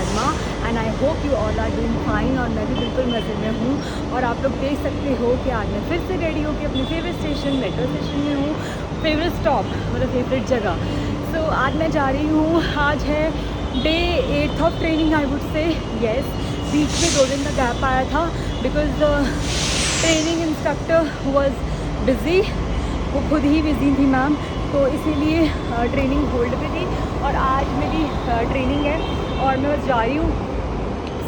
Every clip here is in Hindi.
Sharma and I hope you all are doing fine. और मैं भी बिल्कुल मज़े में हूँ। और आप लोग देख सकते हो कि आज मैं फिर से रेडी होकर अपने फेवरेट स्टेशन मेट्रो स्टेशन में हूँ, फेवरेट स्टॉप मतलब फेवरेट जगह। सो आज मैं जा रही हूँ। आज है day 8 of training I would say. Yes, बीच में 2 दिन का गैप आया था because training instructor was busy. वो खुद ही बिज़ी थी मैम, तो इसीलिए ट्रेनिंग होल्ड पे थी। और आज मेरी ट्रेनिंग है और मैं बस जा रही हूँ।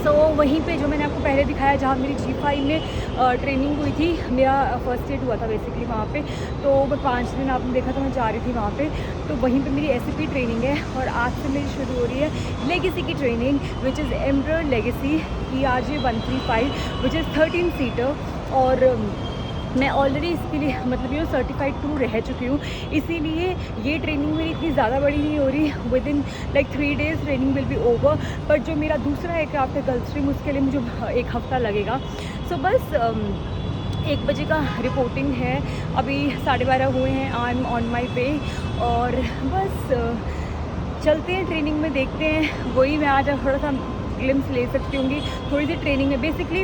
सो वहीं पे जो मैंने आपको पहले दिखाया जहाँ मेरी G5 में ट्रेनिंग हुई थी, मेरा फर्स्ट एड हुआ था बेसिकली वहाँ पे। तो मैं 5 दिन आपने देखा था मैं जा रही थी वहाँ पे। तो वहीं पे मेरी SCP ट्रेनिंग है और आज से मेरी शुरू हो रही है लेगेसी की training which is Embraer legacy ERJ 135 which is 13 seater. और मैं ऑलरेडी इसके लिए मतलब ये सर्टिफाइड क्रू रह चुकी हूँ, इसीलिए ये ट्रेनिंग मेरी इतनी ज़्यादा बड़ी नहीं हो रही। With in like 3 days training will be over. But जो मेरा दूसरा एयरक्राफ्ट है गल्फस्ट्रीम, उसके लिए मुझे 1 हफ़्ता लगेगा। सो बस 1 बजे का रिपोर्टिंग है, अभी 12:30 हुए हैं। आई एम ऑन माई वे और बस चलते हैं ट्रेनिंग में, देखते हैं। वही मैं आज थोड़ा सा ग्लिम्स ले सकती हूँगी थोड़ी सी ट्रेनिंग में। Basically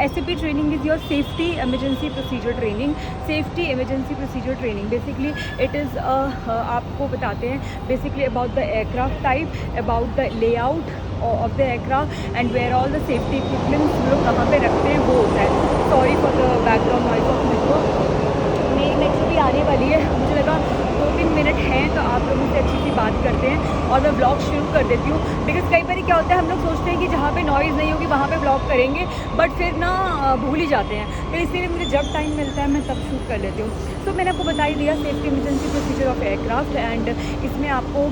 SCP training is your safety emergency procedure training. Safety emergency procedure training basically it is आपको बताते हैं basically about the aircraft type, about the layout of the aircraft and where all the safety equipments हम लोग कहाँ पे रखते हैं वो होता है। Sorry for the background noise of metro. मेरी नेक्स्ट भी आने वाली है, मुझे लगा 2-3 मिनट हैं तो आप लोगों से अच्छी सी बात करते हैं और मैं ब्लॉग शुरू कर देती हूँ। बिकॉज़ कई बार क्या होता है, हम लोग सोचते हैं कि जहाँ पे नॉइज़ नहीं होगी वहाँ पे ब्लॉग करेंगे, बट फिर ना भूल ही जाते हैं। तो इसीलिए मुझे जब टाइम मिलता है मैं तब शूट कर लेती हूँ। तो मैंने आपको बता ही दिया safety emergency procedure of aircraft and इसमें आपको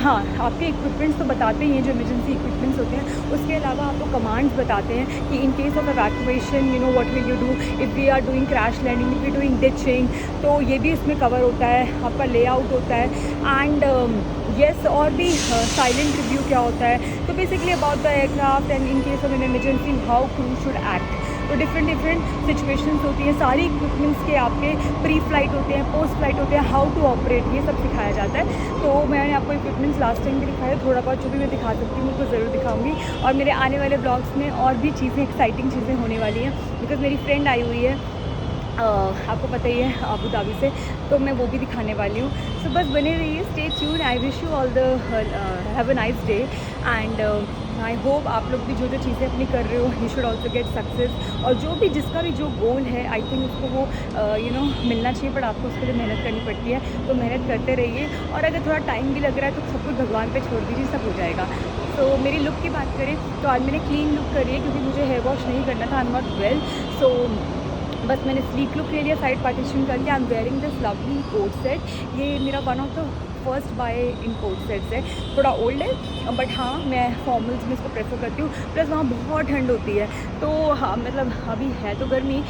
हाँ आपके इक्विपमेंट्स तो बताते ही हैं जो इमरजेंसी इक्विपमेंट्स होते हैं। उसके अलावा आपको कमांड्स बताते हैं कि in case of evacuation you know what will you do if we are doing crash landing, if we doing ditching, तो ये भी इसमें कवर होता है। आपका लेआउट होता है एंड येस और भी साइलेंट रिव्यू क्या होता है। तो basically about the aircraft and in case of an emergency how crew should act. तो डिफरेंट सिचुएशंस होती हैं। सारी इक्विपमेंट्स के आपके प्री फ्लाइट होते हैं, पोस्ट फ्लाइट होते हैं, हाउ टू ऑपरेट, ये सब सिखाया जाता है। तो मैंने आपको इक्विपमेंट्स लास्ट टाइम भी दिखाया, थोड़ा बहुत जो भी मैं दिखा सकती हूँ उसको ज़रूर दिखाऊंगी। और मेरे आने वाले ब्लॉग्स में और भी चीज़ें एक्साइटिंग चीज़ें होने वाली हैं बिकॉज़ मेरी फ्रेंड आई हुई है आपको पता ही है अबू धाबी से, तो मैं वो भी दिखाने वाली हूँ। सो बस बने रहिए, stay tuned. I wish you all the have a nice day and I hope आप लोग भी जो जो चीज़ें अपनी कर रहे हो you should also get success. और जो भी जिसका भी जो गोल है आई थिंक उसको वो यू नो मिलना चाहिए, बट आपको उसके लिए मेहनत करनी पड़ती है। तो मेहनत करते रहिए और अगर थोड़ा टाइम भी लग रहा है तो सब कुछ भगवान पे छोड़ दीजिए, सब हो जाएगा। तो मेरी लुक की बात करें तो आज मैंने क्लीन लुक करी है क्योंकि मुझे हेयर वॉश नहीं करना था, I am not well. So बस मैंने स्लीक लुक ले लिया, साइड पार्टीशन करके। I am wearing this lovely coat set. ये मेरा one of the first buy in coat sets है। थोड़ा ओल्ड है बट हाँ मैं फॉर्मल्स में इसको प्रेफर करती हूँ। प्लस वहाँ बहुत ठंड होती है तो हाँ मतलब अभी है तो गर्मी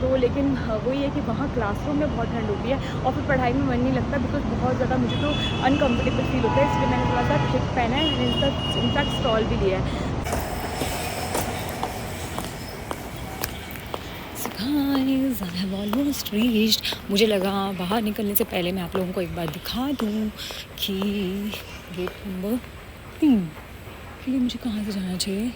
तो लेकिन वही है कि वहाँ क्लासरूम में बहुत ठंड होती है और फिर पढ़ाई में मन नहीं लगता बिकॉज बहुत ज़्यादा मुझे तो अनकम्फर्टेबल फील होता है। इसलिए मैंने थोड़ा सा थिक पहना है, इनफैक्ट स्टॉल भी लिया है। Guys I have almost reached. मुझे लगा बाहर निकलने से पहले मैं आप लोगों को एक बार दिखा दूँ कि गेट नंबर 3 के लिए मुझे कहाँ से जाना चाहिए।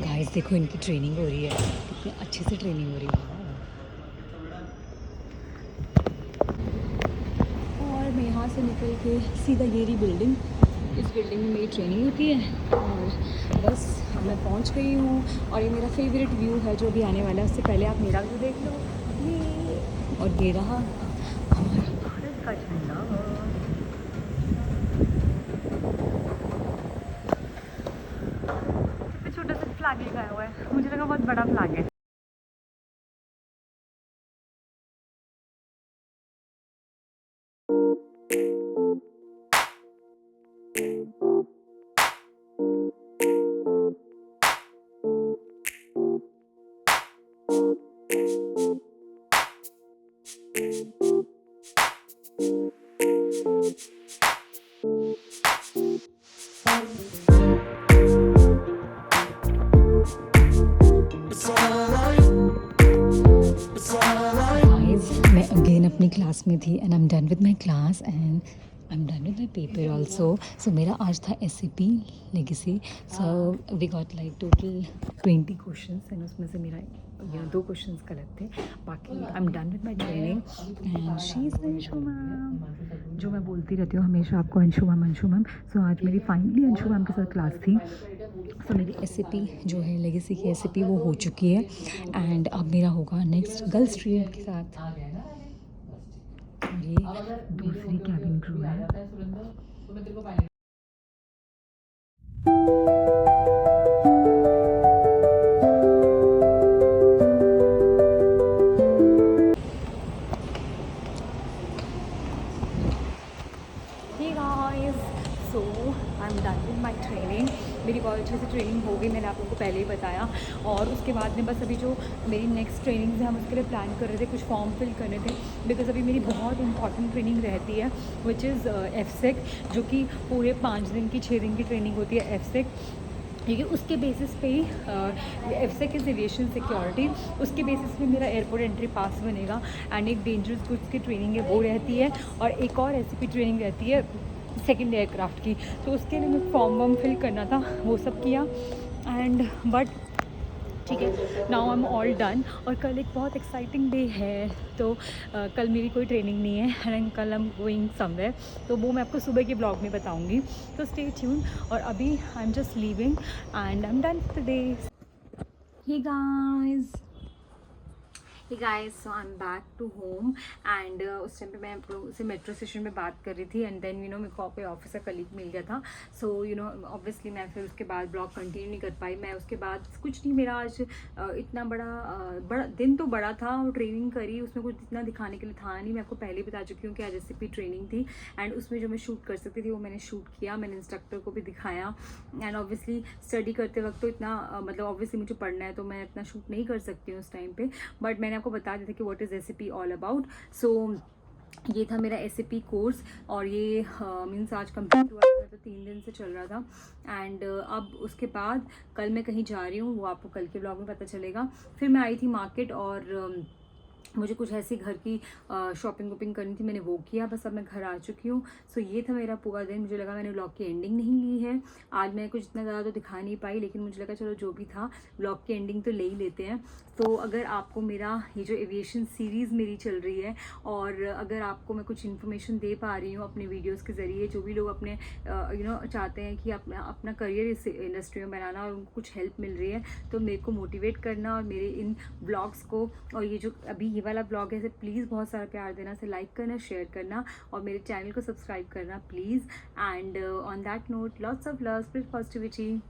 गाइस देखो इनकी ट्रेनिंग हो रही है, कितनी अच्छे से ट्रेनिंग हो रही है। और मैं यहाँ से निकल के सीधा ये रही बिल्डिंग, इस बिल्डिंग में मेरी ट्रेनिंग होती है और बस मैं पहुँच गई हूँ। और ये मेरा फेवरेट व्यू है जो भी आने वाला है। उससे पहले आप मेरा व्यू देख लो, ये और ये रहा हमारा भारत का झंडा। छोटा सा फ्लैग लगाया हुआ है, मुझे लगा बहुत बड़ा फ्लैग है। It's all अगेन अपनी क्लास में थी and I am done with my class and I am done with my paper also. So मेरा आज था SAP legacy. So we got like total 20 question and उसमें से मेरा 2 क्वेश्चन गलत थे. बाकी I am done with my training and she is Anshu ma'am, जो मैं बोलती रहती हूँ हमेशा आपको Anshu ma'am Anshu ma'am. So आज मेरी फाइनली अंशु मैम के साथ क्लास थी. सो मेरी SAP जो है लेगेसी की SAP वो हो चुकी है एंड अब मेरा होगा नेक्स्ट गर्ल्स स्ट्रीम के साथ. ये दूसरी कैबिन क्रू है. Hey guys, so I'm done with my training. मेरी बहुत अच्छे से ट्रेनिंग हो गई, मैंने आप लोगों को पहले ही बताया. और उसके बाद में बस अभी जो मेरी नेक्स्ट ट्रेनिंग्स है हम उसके लिए प्लान कर रहे थे, कुछ फॉर्म फिल करने थे. बिकॉज अभी मेरी बहुत इंपॉर्टेंट ट्रेनिंग रहती है विच इज़ FSEC, जो कि पूरे 5 दिन की 6 दिन की ट्रेनिंग होती है FSEC. ठीक है, उसके बेसिस पे ही FSEC इज़ एविएशन सिक्योरिटी, उसके बेसिस पे मेरा एयरपोर्ट एंट्री पास बनेगा. एंड एक डेंजरस गुड्स की ट्रेनिंग है वो रहती है, और एक और SAP ट्रेनिंग रहती है सेकेंड एयरक्राफ्ट की. तो उसके लिए मैं फॉर्म वॉर्म फिल करना था, वो सब किया. एंड बट ठीक है, now I am all done. और कल एक बहुत एक्साइटिंग डे है, तो कल मेरी कोई ट्रेनिंग नहीं है एंड कल आई एम गोइंग समवेयर. तो वो मैं आपको सुबह के ब्लॉग में बताऊंगी, तो स्टे ट्यून. और अभी I am just leaving and I am done for the day. Hey guys, so I am back to home. And उस टाइम पे मैं आप लोगों से मेट्रो स्टेशन में बात कर रही थी एंड देन मेरे को कोई ऑफिस का कलीग मिल गया था. सो ऑब्वियसली मैं फिर उसके बाद ब्लॉग कंटिन्यू नहीं कर पाई. मैं उसके बाद कुछ नहीं, मेरा आज इतना बड़ा दिन तो बड़ा था, और ट्रेनिंग करी उसमें कुछ इतना दिखाने के लिए था नहीं. मैं आपको पहले ही बता चुकी हूँ कि आज SAP ट्रेनिंग थी एंड उसमें जो मैं शूट कर सकती थी वो मैंने शूट किया. मैंने इंस्ट्रक्टर को भी दिखाया. एंड ऑब्वियसली स्टडी करते वक्त तो इतना मतलब ऑब्वियसली मुझे पढ़ना है तो मैं इतना शूट नहीं कर सकती हूँ उस टाइम पे. बट मैंने आपको बता दिया था कि what is SAP all about. So ये था मेरा SAP कोर्स, और ये मीन्स आज कंप्लीट हुआ था, तो 3 दिन से चल रहा था. एंड अब उसके बाद कल मैं कहीं जा रही हूँ, वो आपको कल के ब्लॉग में पता चलेगा. फिर मैं आई थी मार्केट और मुझे कुछ ऐसी घर की शॉपिंग वॉपिंग करनी थी, मैंने वो किया. बस अब मैं घर आ चुकी हूँ. सो ये था मेरा पूरा दिन. मुझे लगा मैंने व्लॉग की एंडिंग नहीं ली है आज. मैं कुछ इतना ज़्यादा तो दिखा नहीं पाई, लेकिन मुझे लगा चलो जो भी था व्लॉग की एंडिंग तो ले ही लेते हैं. तो अगर आपको मेरा ये जो एविएशन सीरीज़ मेरी चल रही है, और अगर आपको मैं कुछ इन्फॉर्मेशन दे पा रही हूँ अपने वीडियोज़ के ज़रिए, जो भी लोग अपने चाहते हैं कि अपना करियर इस इंडस्ट्री में बनाना और उनको कुछ हेल्प मिल रही है, तो मेरे को मोटिवेट करना और मेरे इन ब्लॉग्स को, और ये जो अभी ये वाला ब्लॉग है इसे प्लीज़ बहुत सारा प्यार देना, इसे लाइक करना, शेयर करना, और मेरे चैनल को सब्सक्राइब करना please. And on that note, lots of love, spread positivity.